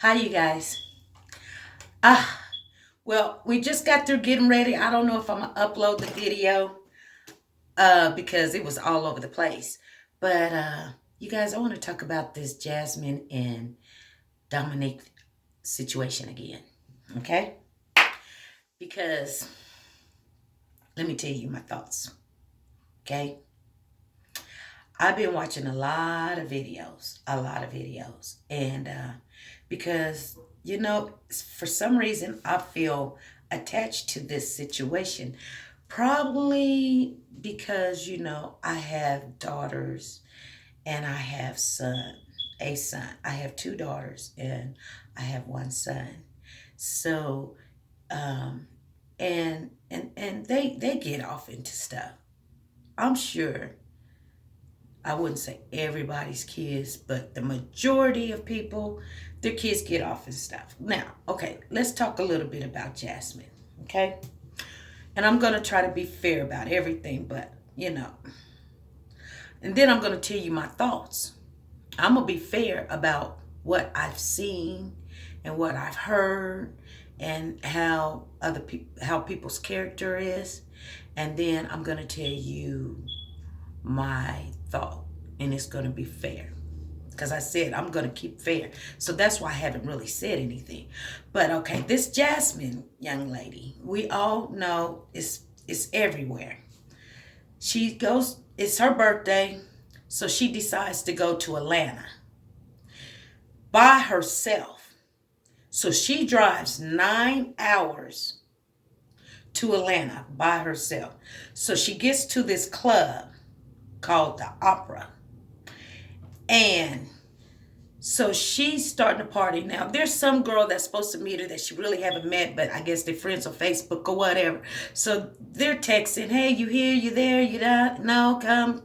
Hi, you guys. Ah, well, we just got through getting ready. I don't know if I'm gonna upload the video because it was all over the place. But you guys, I want to talk about this Jasmine and Domonique situation again. Okay? Because let me tell you my thoughts. Okay? I've been watching a lot of videos, and because for some reason, I feel attached to this situation. Probably because I have daughters and I have a son. I have two daughters and I have one son. So, um, and they get off into stuff. I'm sure I wouldn't say everybody's kids, but the majority of people, their kids get off and stuff. Now, okay, let's talk a little bit about Jasmine, okay? And I'm going to try to be fair about everything, but and then I'm going to tell you my thoughts. I'm going to be fair about what I've seen and what I've heard and how people's character is. And then I'm going to tell you my thought, and it's going to be fair because I said I'm going to keep fair. So that's why I haven't really said anything. But okay, this Jasmine young lady, we all know is everywhere. She goes, it's her birthday, so she decides to go to Atlanta by herself. So she drives 9 hours to Atlanta by herself. So she gets to this club called the Opera. And so she's starting a party. Now, there's some girl that's supposed to meet her that she really haven't met, but I guess they're friends on Facebook or whatever. So they're texting, hey, you here, you there, you not? No, come,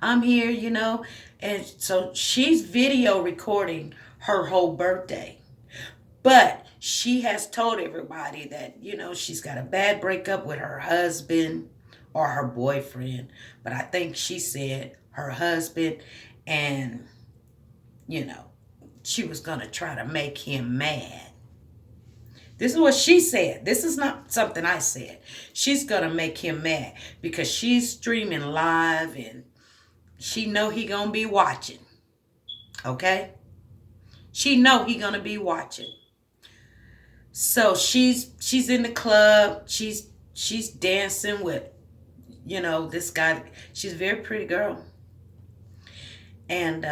I'm here, And so she's video recording her whole birthday. But she has told everybody that, she's got a bad breakup with her husband or her boyfriend. But I think she said her husband, and, you know, she was going to try to make him mad. This is what she said. This is not something I said. She's going to make him mad because she's streaming live and she know he going to be watching. Okay? She know he going to be watching. So she's in the club. She's dancing with, this guy. She's a very pretty girl. And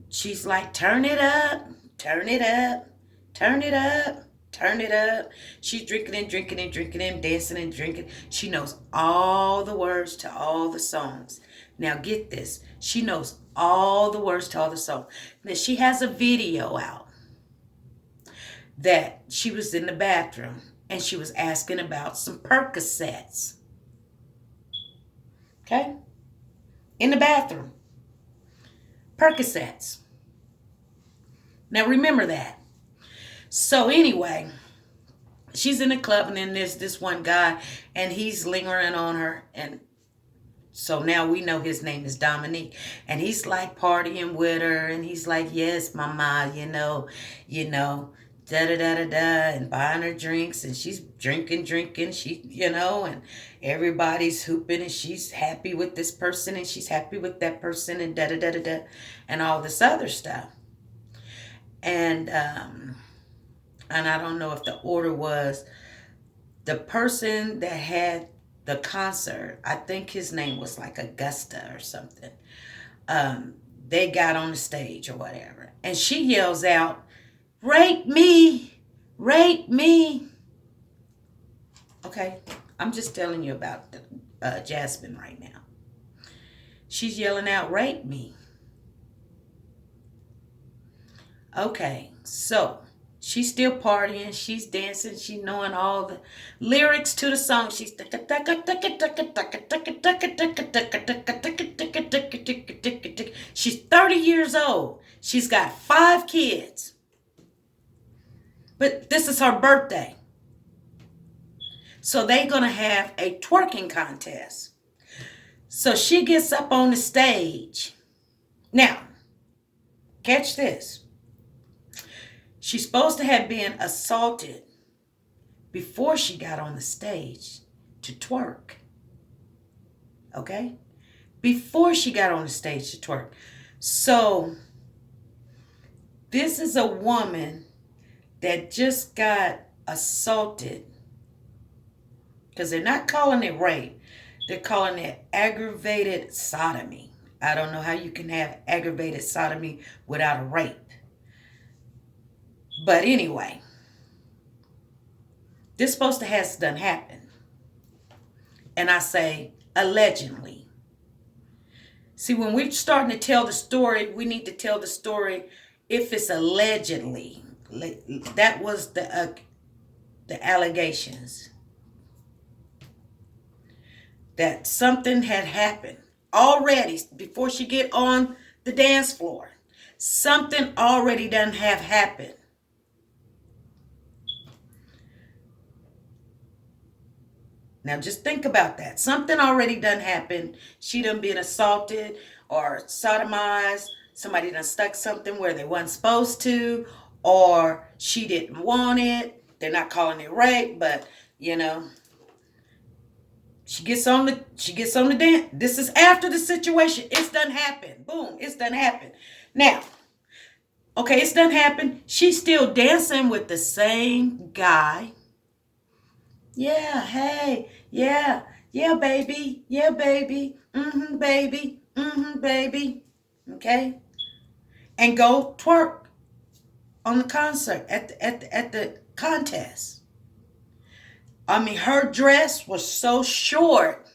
she's like, turn it up, turn it up, turn it up, turn it up. She's drinking and drinking and drinking and dancing and drinking. She knows all the words to all the songs. Now get this. She knows all the words to all the songs. Now she has a video out that she was in the bathroom and she was asking about some Percocets. Okay? In the bathroom. Percocets. Now remember that. So anyway, she's in the club and then there's this one guy and he's lingering on her, and so now we know his name is Dominique, and he's like partying with her, and he's like, yes, mama, da da da da da, and buying her drinks, and she's drinking, and everybody's hooping, and she's happy with this person, and she's happy with that person, and da da da da da, and all this other stuff. And I don't know if the order was the person that had the concert. I think his name was like Augusta or something. Um, they got on the stage or whatever, and she yells out, "Rape me, rape me." Okay, I'm just telling you about Jasmine right now. She's yelling out, "Rape me." Okay, so she's still partying, she's dancing, she's knowing all the lyrics to the song. She's 30 years old. She's got 5 kids. But this is her birthday. So they're going to have a twerking contest. So she gets up on the stage. Now, catch this. She's supposed to have been assaulted before she got on the stage to twerk. Okay? Before she got on the stage to twerk. So, this is a woman that just got assaulted. Because they're not calling it rape. They're calling it aggravated sodomy. I don't know how you can have aggravated sodomy without a rape. But anyway, this is supposed to have done happen. And I say allegedly. See, when we're starting to tell the story, we need to tell the story if it's allegedly. That was the allegations. That something had happened already before she get on the dance floor. Something already done have happened. Now just think about that. Something already done happened. She done been assaulted or sodomized. Somebody done stuck something where they wasn't supposed to, or she didn't want it. They're not calling it rape, but you know, she gets on the dance. This is after the situation. It's done happened. Boom, it's done happened. Now, okay, it's done happened. She's still dancing with the same guy. Yeah, hey, yeah, baby, baby, baby, okay, and go twerk on the concert at the contest. I mean, her dress was so short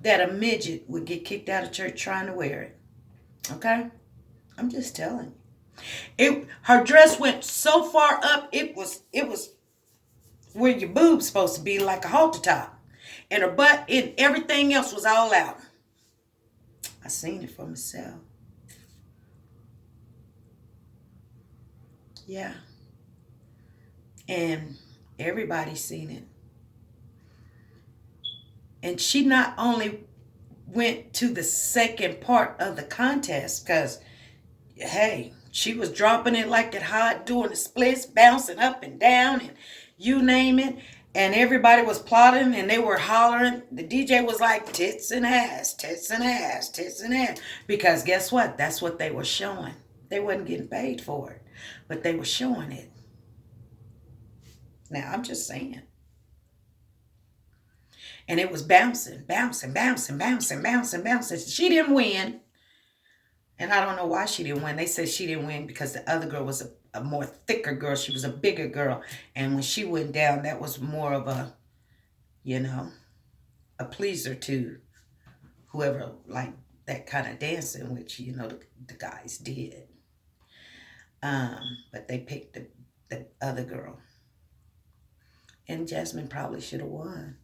that a midget would get kicked out of church trying to wear it. Okay, I'm just telling you. Her dress went so far up, it was where your boob's supposed to be, like a halter top. And her butt and everything else was all out. I seen it for myself. Yeah. And everybody's seen it. And she not only went to the second part of the contest, because, hey, she was dropping it like it hot, doing the splits, bouncing up and down, and you name it, and everybody was plotting and they were hollering. The DJ was like, tits and ass, tits and ass, tits and ass. Because guess what? That's what they were showing. They wasn't getting paid for it, but they were showing it. Now, I'm just saying. And it was bouncing, bouncing, bouncing, bouncing, bouncing, bouncing. She didn't win. And I don't know why she didn't win. They said she didn't win because the other girl was a more thicker girl. She was a bigger girl. And when she went down, that was more of a, you know, a pleaser to whoever liked that kind of dancing, which, you know, the guys did. But they picked the other girl. And Jasmine probably should have won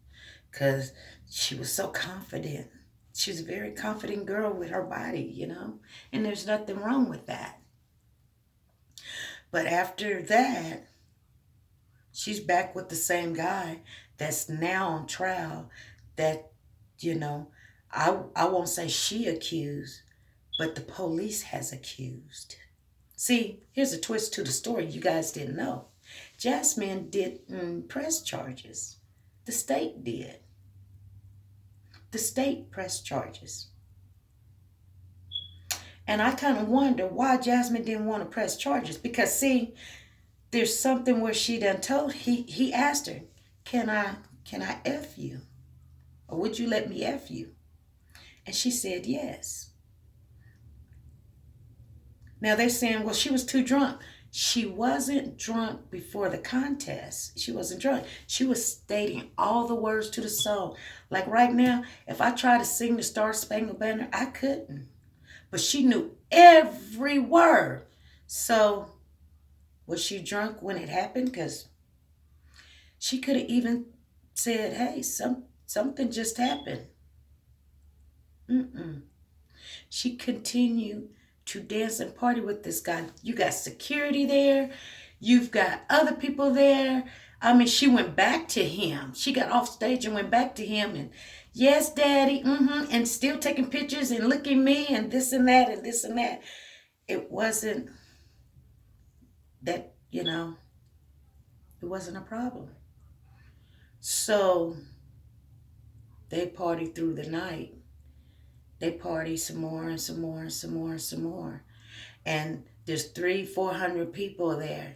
because she was so confident. She's a very confident girl with her body, you know, and there's nothing wrong with that. But after that, she's back with the same guy that's now on trial that, you know, I won't say she accused, but the police has accused. See, here's a twist to the story you guys didn't know. Jasmine didn't press charges. The state did. The state pressed charges. And I kind of wonder why Jasmine didn't want to press charges. Because, see, there's something where she done told, he asked her, can I F you? Or would you let me F you? And she said yes. Now they're saying, well, she was too drunk. She wasn't drunk before the contest. She wasn't drunk. She was stating all the words to the song. Like right now, if I try to sing the Star Spangled Banner, I couldn't. But she knew every word. So, was she drunk when it happened? Because she could have even said, hey, something just happened. She continued to dance and party with this guy. You got security there. You've got other people there. I mean, she went back to him. She got off stage and went back to him and, yes, daddy, and still taking pictures and looking at me and this and that and this and that. It wasn't that, it wasn't a problem. So they partied through the night. They partied some more and some more and some more and some more. And there's 400 people there.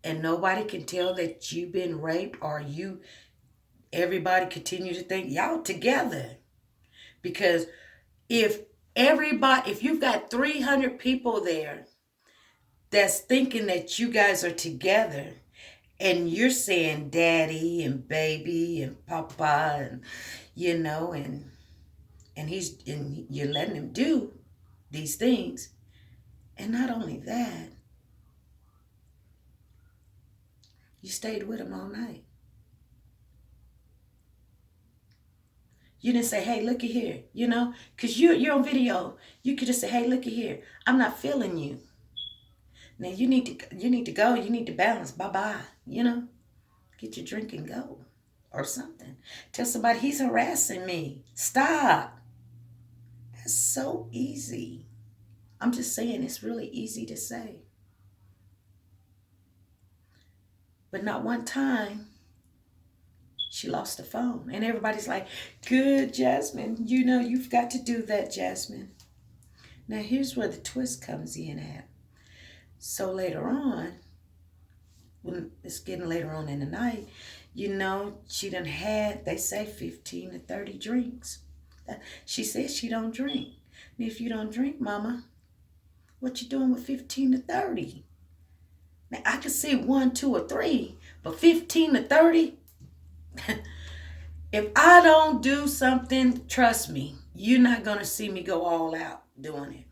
And nobody can tell that you've been raped, or everybody continue to think y'all together. Because if if you've got 300 people there that's thinking that you guys are together, and you're saying daddy and baby and papa, and and you're letting him do these things. And not only that, you stayed with him all night. You didn't say, hey, look at here, because you're on video. You could just say, hey, look at here, I'm not feeling you. Now you need to go. You need to balance. Bye-bye. Get your drink and go, or something. Tell somebody, he's harassing me. Stop. That's so easy. I'm just saying, it's really easy to say. But not one time she lost the phone. And everybody's like, good, Jasmine. You've got to do that, Jasmine. Now, here's where the twist comes in at. So later on, when it's getting later on in the night, she done had, they say, 15 to 30 drinks. She says she don't drink. And if you don't drink, mama, what you doing with 15 to 30? Now, I could see 1, 2, or 3, but 15 to 30? If I don't do something, trust me, you're not going to see me go all out doing it.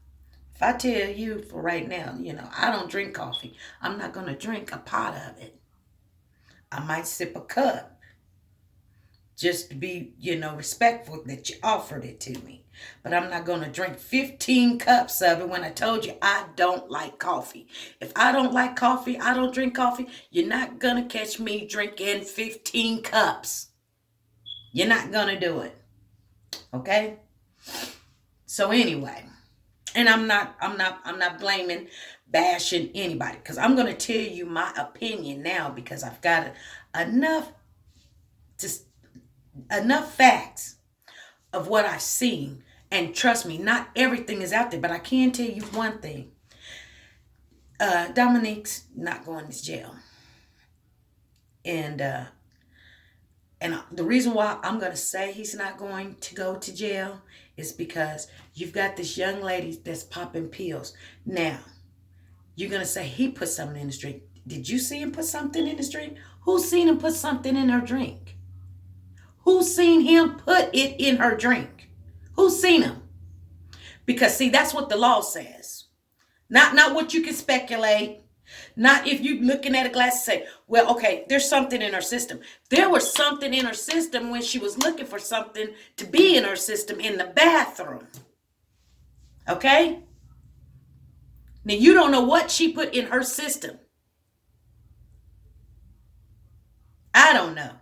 If I tell you for right now, I don't drink coffee, I'm not going to drink a pot of it. I might sip a cup just to be, respectful that you offered it to me. But I'm not going to drink 15 cups of it when I told you I don't like coffee. If I don't like coffee, I don't drink coffee, you're not going to catch me drinking 15 cups. You're not going to do it. Okay? So anyway, and I'm not blaming, bashing anybody, because I'm going to tell you my opinion now, because I've got enough facts of what I've seen. And trust me, not everything is out there, but I can tell you one thing. Domonique's not going to jail. And the reason why I'm going to say he's not going to go to jail is because you've got this young lady that's popping pills. Now, you're going to say he put something in his drink. Did you see him put something in his drink? Who's seen him put something in her drink? Who's seen him put it in her drink? Who's seen him? Because, see, that's what the law says. Not what you can speculate. Not if you're looking at a glass and say, well, okay, there's something in her system. There was something in her system when she was looking for something to be in her system in the bathroom. Okay? Now, you don't know what she put in her system. I don't know.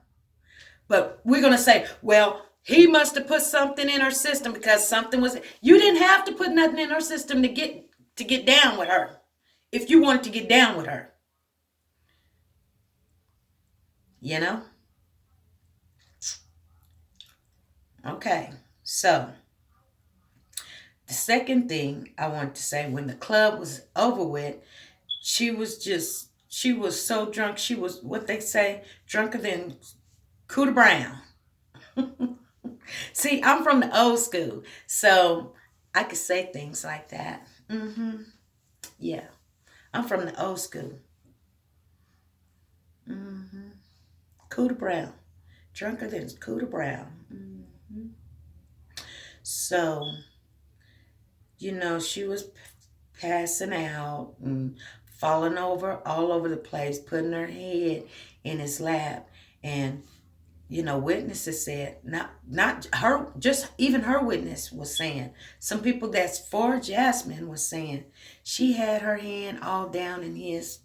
But we're going to say, well, he must have put something in her system because something was... You didn't have to put nothing in her system to get down with her. If you wanted to get down with her. Okay. So, the second thing I want to say, when the club was over with, she was so drunk. She was, what they say, drunker than Cooter Brown. See, I'm from the old school, so I could say things like that. Yeah. I'm from the old school. Cooter Brown. Drunker than Cooter Brown. So, she was passing out and falling over all over the place, putting her head in his lap. And, witnesses said, not her, just even her witness was saying, some people that's for Jasmine was saying, she had her hand all down in his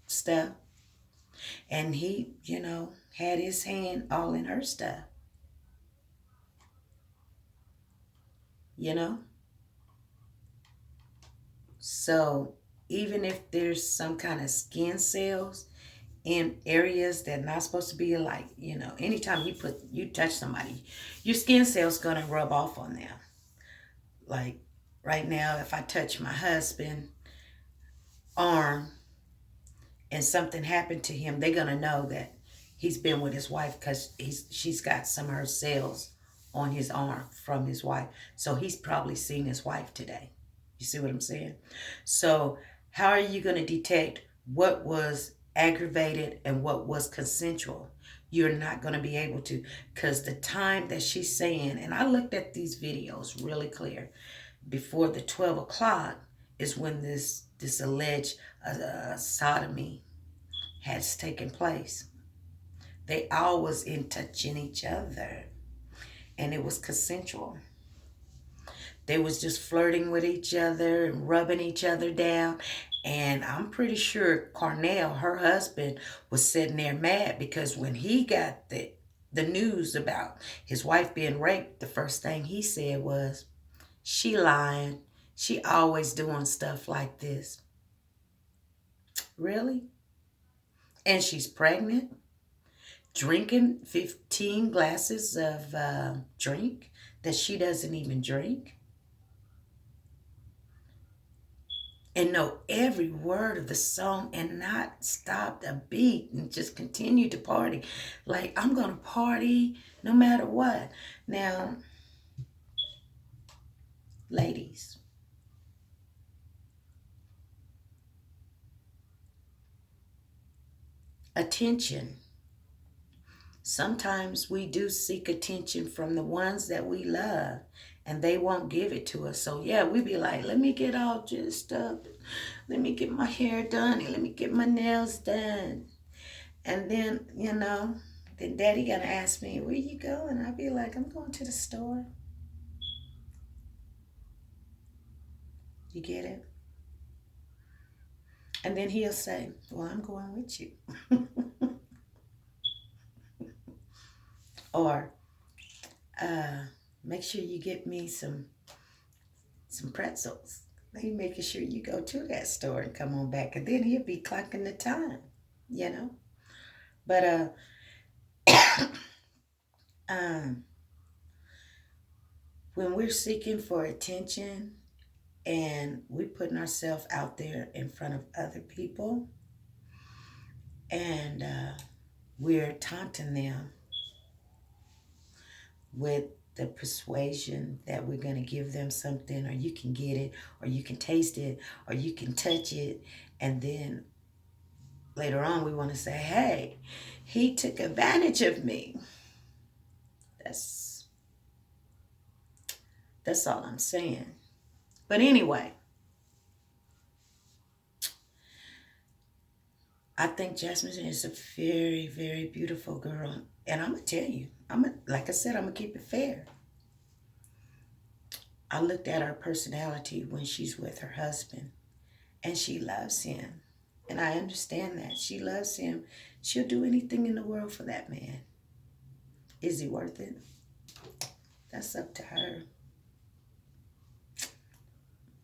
stuff. And he, had his hand all in her stuff. So, even if there's some kind of skin cells in areas that are not supposed to be, like, anytime you touch somebody, your skin cells gonna rub off on them. Like right now, if I touch my husband arm and something happened to him, they're gonna know that he's been with his wife, because she's got some of her cells on his arm from his wife. So he's probably seen his wife today. You see what I'm saying? So how are you going to detect what was aggravated and what was consensual? You're not going to be able to, because the time that she's saying, and I looked at these videos really clear, before the 12 o'clock is when this alleged sodomy has taken place. They all was in touching each other, and it was consensual. They was just flirting with each other and rubbing each other down. And I'm pretty sure Cornell, her husband, was sitting there mad, because when he got the news about his wife being raped, the first thing he said was, she lying. She always doing stuff like this. Really? And she's pregnant? Drinking 15 glasses of drink that she doesn't even drink, and know every word of the song and not stop a beat and just continue to party. Like, I'm gonna party no matter what. Now, ladies, attention. Sometimes we do seek attention from the ones that we love, and they won't give it to us. So yeah, we be like, let me get all dressed up. Let me get my hair done, and let me get my nails done. And then, then daddy gonna ask me, where you going? I'll be like, I'm going to the store. You get it? And then he'll say, well, I'm going with you. Or, make sure you get me some pretzels. He making sure you go to that store and come on back. And then he'll be clocking the time, But um, when we're seeking for attention and we're putting ourselves out there in front of other people, and we're taunting them with the persuasion that we're going to give them something, or you can get it, or you can taste it, or you can touch it, and then later on we want to say, hey, he took advantage of me. That's all I'm saying. But anyway, I think Jasmine is a very, very beautiful girl. And I'm going to tell you, like I said, I'm going to keep it fair. I looked at her personality when she's with her husband, and she loves him. And I understand that. She loves him. She'll do anything in the world for that man. Is he worth it? That's up to her.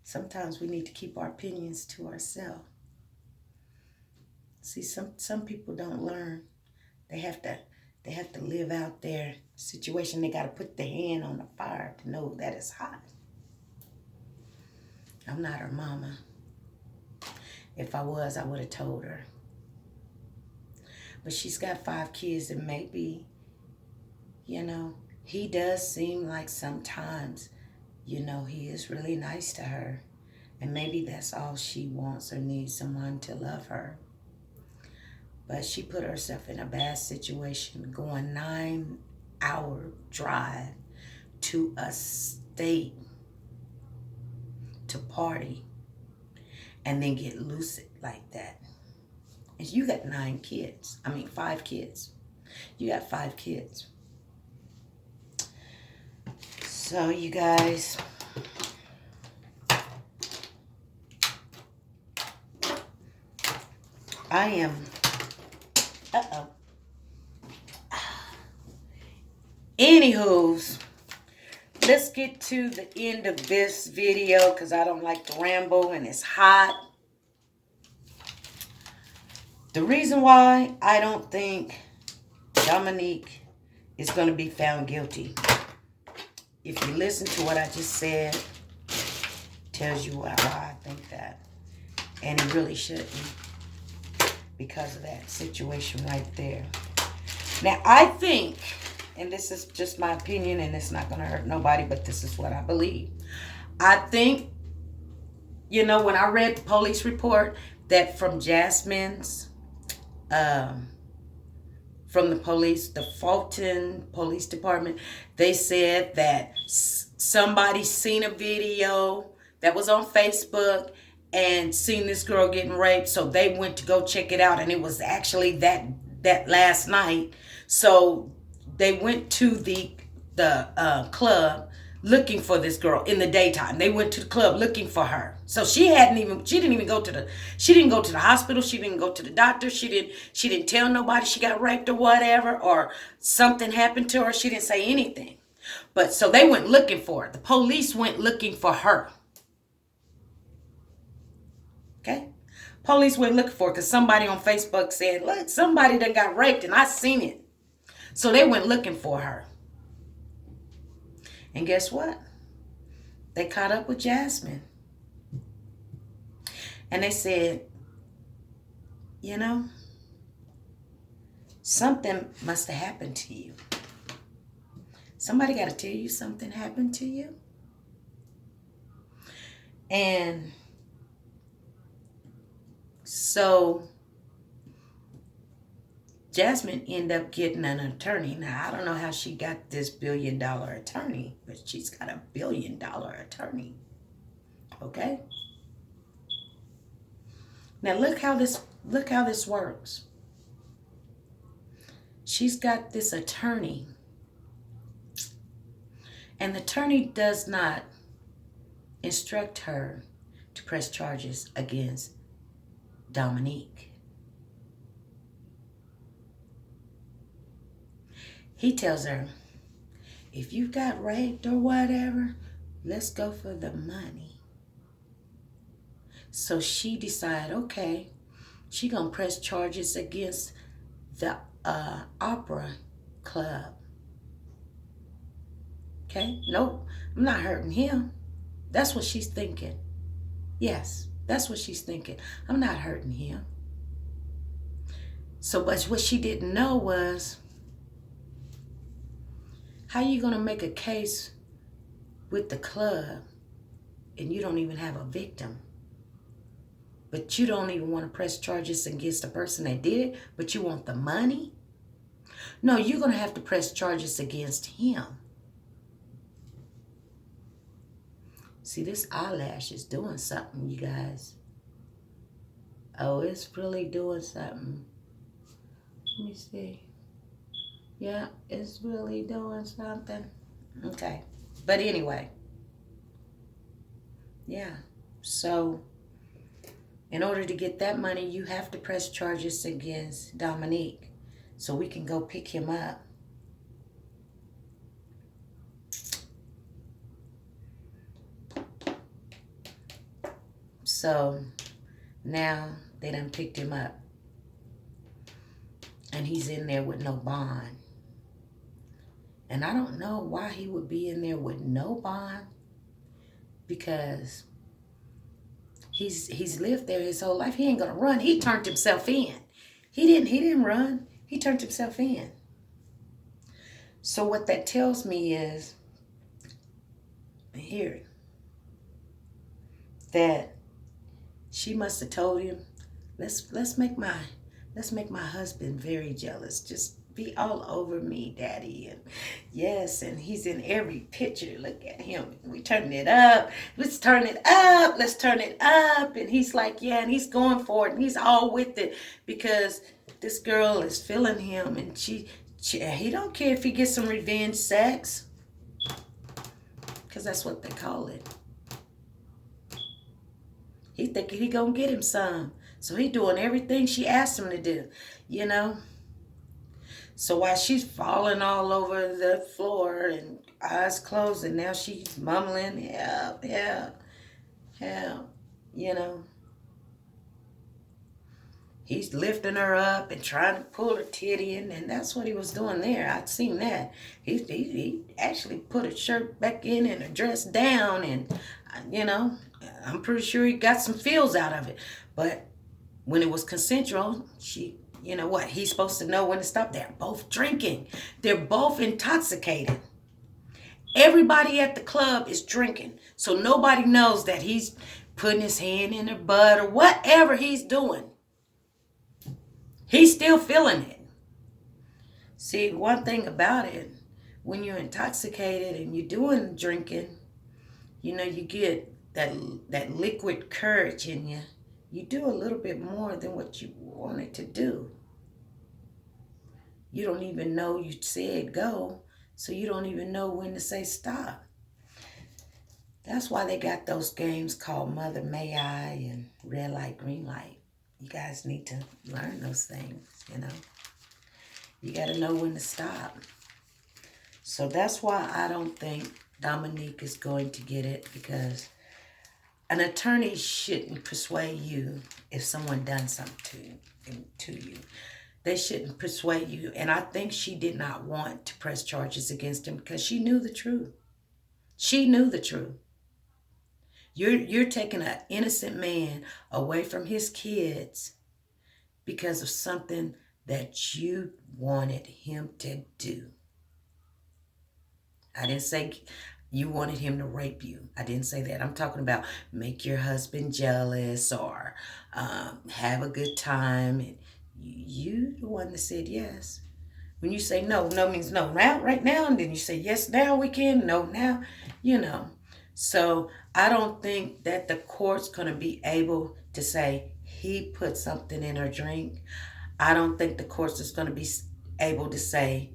Sometimes we need to keep our opinions to ourselves. See, some people don't learn. They have to live out their situation. They got to put their hand on the fire to know that it's hot. I'm not her mama. If I was, I would have told her. But she's got 5 kids, and maybe, he does seem like sometimes, he is really nice to her. And maybe that's all she wants or needs, someone to love her. But she put herself in a bad situation, going 9-hour drive to a state to party and then get lucid like that. And you got 5 kids. You got 5 kids. So you guys, I am, anywho's, let's get to the end of this video, because I don't like to ramble and it's hot. The reason why I don't think Domonique is going to be found guilty, if you listen to what I just said, tells you why I think that. And he really shouldn't, because of that situation right there. Now, I think, and this is just my opinion, and it's not going to hurt nobody, but this is what I believe. I think, when I read the police report, that from Jasmine's, from the police, the Fulton Police Department, they said that somebody seen a video that was on Facebook and seen this girl getting raped, so they went to go check it out, and it was actually that last night. So they went to the club looking for this girl in the daytime. They went to the club looking for her. So she didn't go to the hospital. She didn't go to the doctor. She didn't tell nobody she got raped or whatever, or something happened to her. She didn't say anything. But so they went looking for her. The police went looking for her. Okay? Police went looking for her because somebody on Facebook said, look, somebody that got raped and I seen it. So they went looking for her. And guess what? They caught up with Jasmine. And they said, something must have happened to you. Somebody got to tell you something happened to you. And so Jasmine ended up getting an attorney. Now, I don't know how she got this $1 billion attorney, but she's got a $1 billion attorney. Okay? Now, look how this works. She's got this attorney. And the attorney does not instruct her to press charges against Domonique. He tells her, if you got raped or whatever, let's go for the money. So she decided, okay, she gonna press charges against the opera club. Okay, nope, I'm not hurting him. That's what she's thinking. Yes, that's what she's thinking. I'm not hurting him. So, but what she didn't know was, how you gonna make a case with the club and you don't even have a victim? But you don't even want to press charges against the person that did it, but you want the money? No, you're gonna have to press charges against him. See, this eyelash is doing something, you guys. Oh, it's really doing something. Let me see. Yeah, it's really doing something. Okay. But anyway. Yeah. So, in order to get that money, you have to press charges against Domonique so we can go pick him up. So, now they done picked him up. And he's in there with no bond. And I don't know why he would be in there with no bond, because he's lived there his whole life. He ain't gonna run. He turned himself in. He didn't run. He turned himself in. So what that tells me is here that she must have told him, let's make my husband very jealous. Just be all over me, Daddy. And yes, and he's in every picture. Look at him. We turning it up. Let's turn it up. Let's turn it up. And he's like, yeah, and he's going for it. And he's all with it because this girl is feeling him. And he don't care if he gets some revenge sex, because that's what they call it. He thinking he gonna get him some. So he doing everything she asked him to do, So while she's falling all over the floor and eyes closed, and now she's mumbling, help, help, help, He's lifting her up and trying to pull her titty in, and that's what he was doing there. I'd seen that. He actually put her shirt back in and her dress down, and you know, I'm pretty sure he got some feels out of it. But when it was consensual, she, you know what? He's supposed to know when to stop. They're both drinking. They're both intoxicated. Everybody at the club is drinking, so nobody knows that he's putting his hand in her butt or whatever he's doing. He's still feeling it. See, one thing about it, when you're intoxicated and you're doing drinking, you know, you get that liquid courage in you. You do a little bit more than what you wanted to do. You don't even know you said go, so you don't even know when to say stop. That's why they got those games called Mother May I and Red Light, Green Light. You guys need to learn those things, you know. You got to know when to stop. So that's why I don't think Domonique is going to get it, because an attorney shouldn't persuade you if someone done something to you. They shouldn't persuade you. And I think she did not want to press charges against him because she knew the truth. She knew the truth. You're taking an innocent man away from his kids because of something that you wanted him to do. I didn't say you wanted him to rape you. I didn't say that. I'm talking about make your husband jealous or have a good time. And you the one that said yes. When you say no, no means no now, right now, and then you say yes now we can, no now, you know. So I don't think that the court's going to be able to say he put something in her drink. I don't think the court is going to be able to say,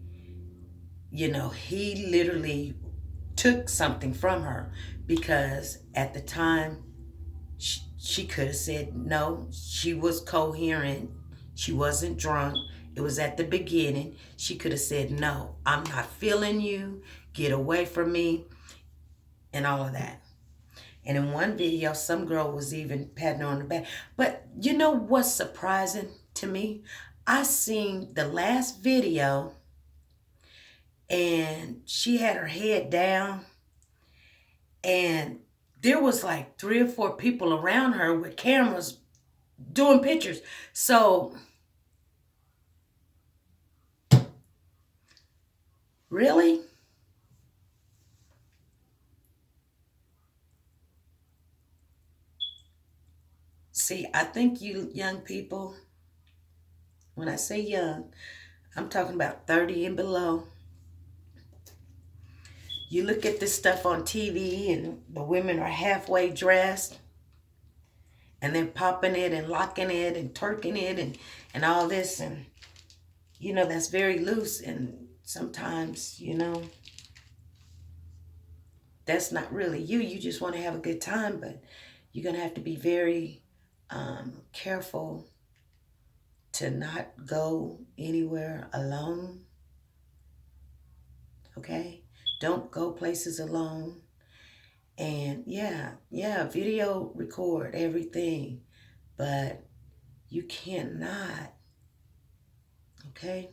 you know, he literally took something from her, because at the time she could have said no. She was coherent. She wasn't drunk. It was at the beginning. She could have said, no, I'm not feeling you. Get away from me. And all of that. And in one video, some girl was even patting her on the back. But you know what's surprising to me? I seen the last video and she had her head down and there was like 3 or 4 people around her with cameras doing pictures. So, really? See, I think you young people, when I say young, I'm talking about 30 and below. You look at this stuff on TV and the women are halfway dressed and they're popping it and locking it and twerking it and all this. And, you know, that's very loose. And sometimes, you know, that's not really you. You just want to have a good time, but you're going to have to be very careful to not go anywhere alone. Okay? Don't go places alone. And yeah, video record everything, but you cannot, okay?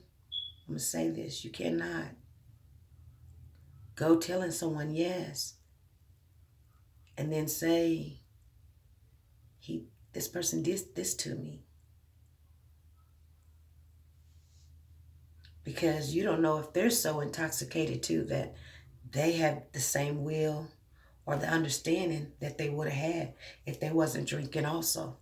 I'm going to say this. You cannot go telling someone yes and then say, this person did this to me. Because you don't know if they're so intoxicated too that they have the same will or the understanding that they would have had if they wasn't drinking also.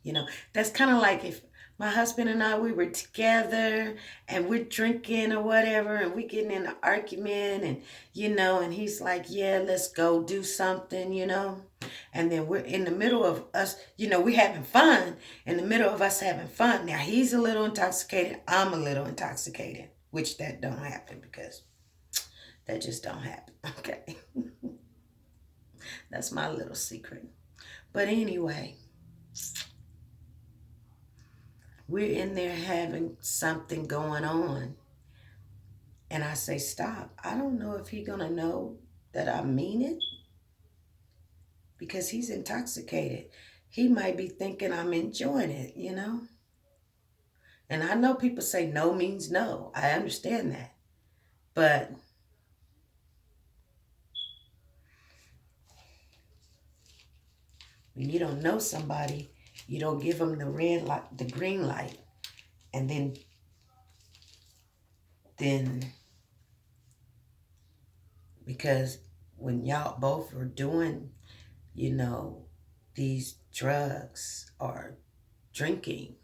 You know, that's kind of like if my husband and I, we were together and we're drinking or whatever and we getting in an argument and, you know, and he's like, yeah, let's go do something, you know. And then we're in the middle of us, you know, we having fun. In the middle of us having fun. Now, he's a little intoxicated. I'm a little intoxicated, which that don't happen because that just don't happen, okay? That's my little secret. But anyway, we're in there having something going on. And I say, stop. I don't know if he's going to know that I mean it because he's intoxicated. he might be thinking I'm enjoying it, And I know people say no means no. I understand that. But when you don't know somebody, you don't give them the red light, the green light, and then because when y'all both are doing, you know, these drugs or drinking,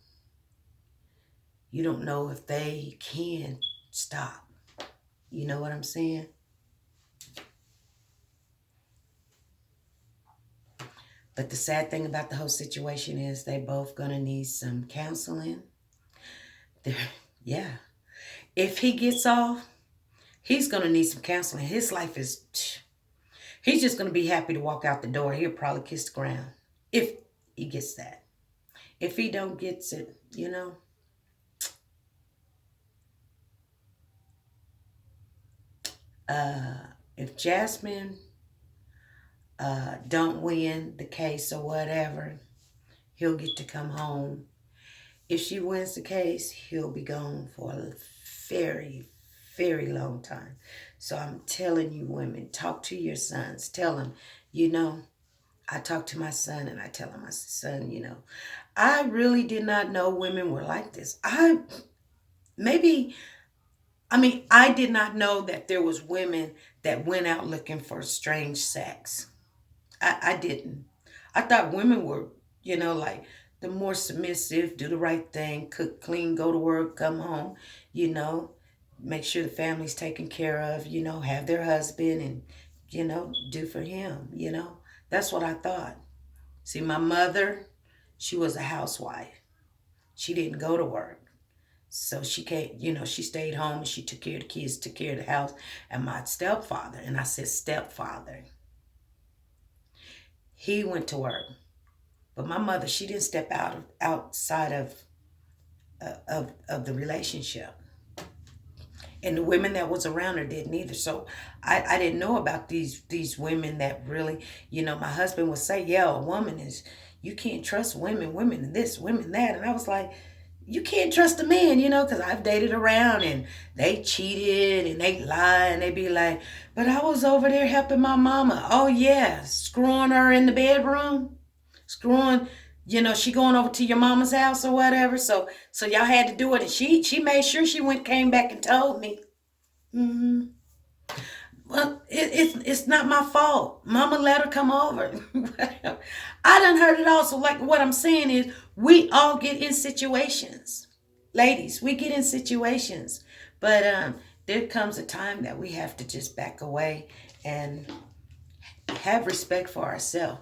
you don't know if they can stop. You know what I'm saying? But the sad thing about the whole situation is they both gonna need some counseling. They're, yeah. If he gets off, he's gonna need some counseling. His life is, he's just gonna be happy to walk out the door. He'll probably kiss the ground if he gets that. If he don't gets it, if Jasmine don't win the case or whatever, he'll get to come home. If she wins the case, he'll be gone for a very, very long time. So I'm telling you, women, talk to your sons. Tell them, I talk to my son and I tell him, I say, son, I really did not know women were like this. I did not know that there was women that went out looking for strange sex. I didn't. I thought women were, like the more submissive, do the right thing, cook, clean, go to work, come home, you know, make sure the family's taken care of, have their husband and, do for him. That's what I thought. See, my mother, she was a housewife. She didn't go to work. So she can't, she stayed home and she took care of the kids, took care of the house. And my stepfather, and I said stepfather, he went to work. But my mother, she didn't step outside of the relationship. And the women that was around her didn't either. So I didn't know about these women that really, my husband would say, yeah, a woman is, you can't trust women this, women that. And I was like, you can't trust a man, because I've dated around and they cheated and they lied and they be like, but I was over there helping my mama. Oh, yeah, screwing her in the bedroom, screwing, she going over to your mama's house or whatever. So y'all had to do it. And she made sure she came back and told me. Mm-hmm. Well, it's not my fault. Mama let her come over. I done heard it all. So like what I'm saying is we all get in situations. Ladies, we get in situations. But there comes a time that we have to just back away and have respect for ourselves.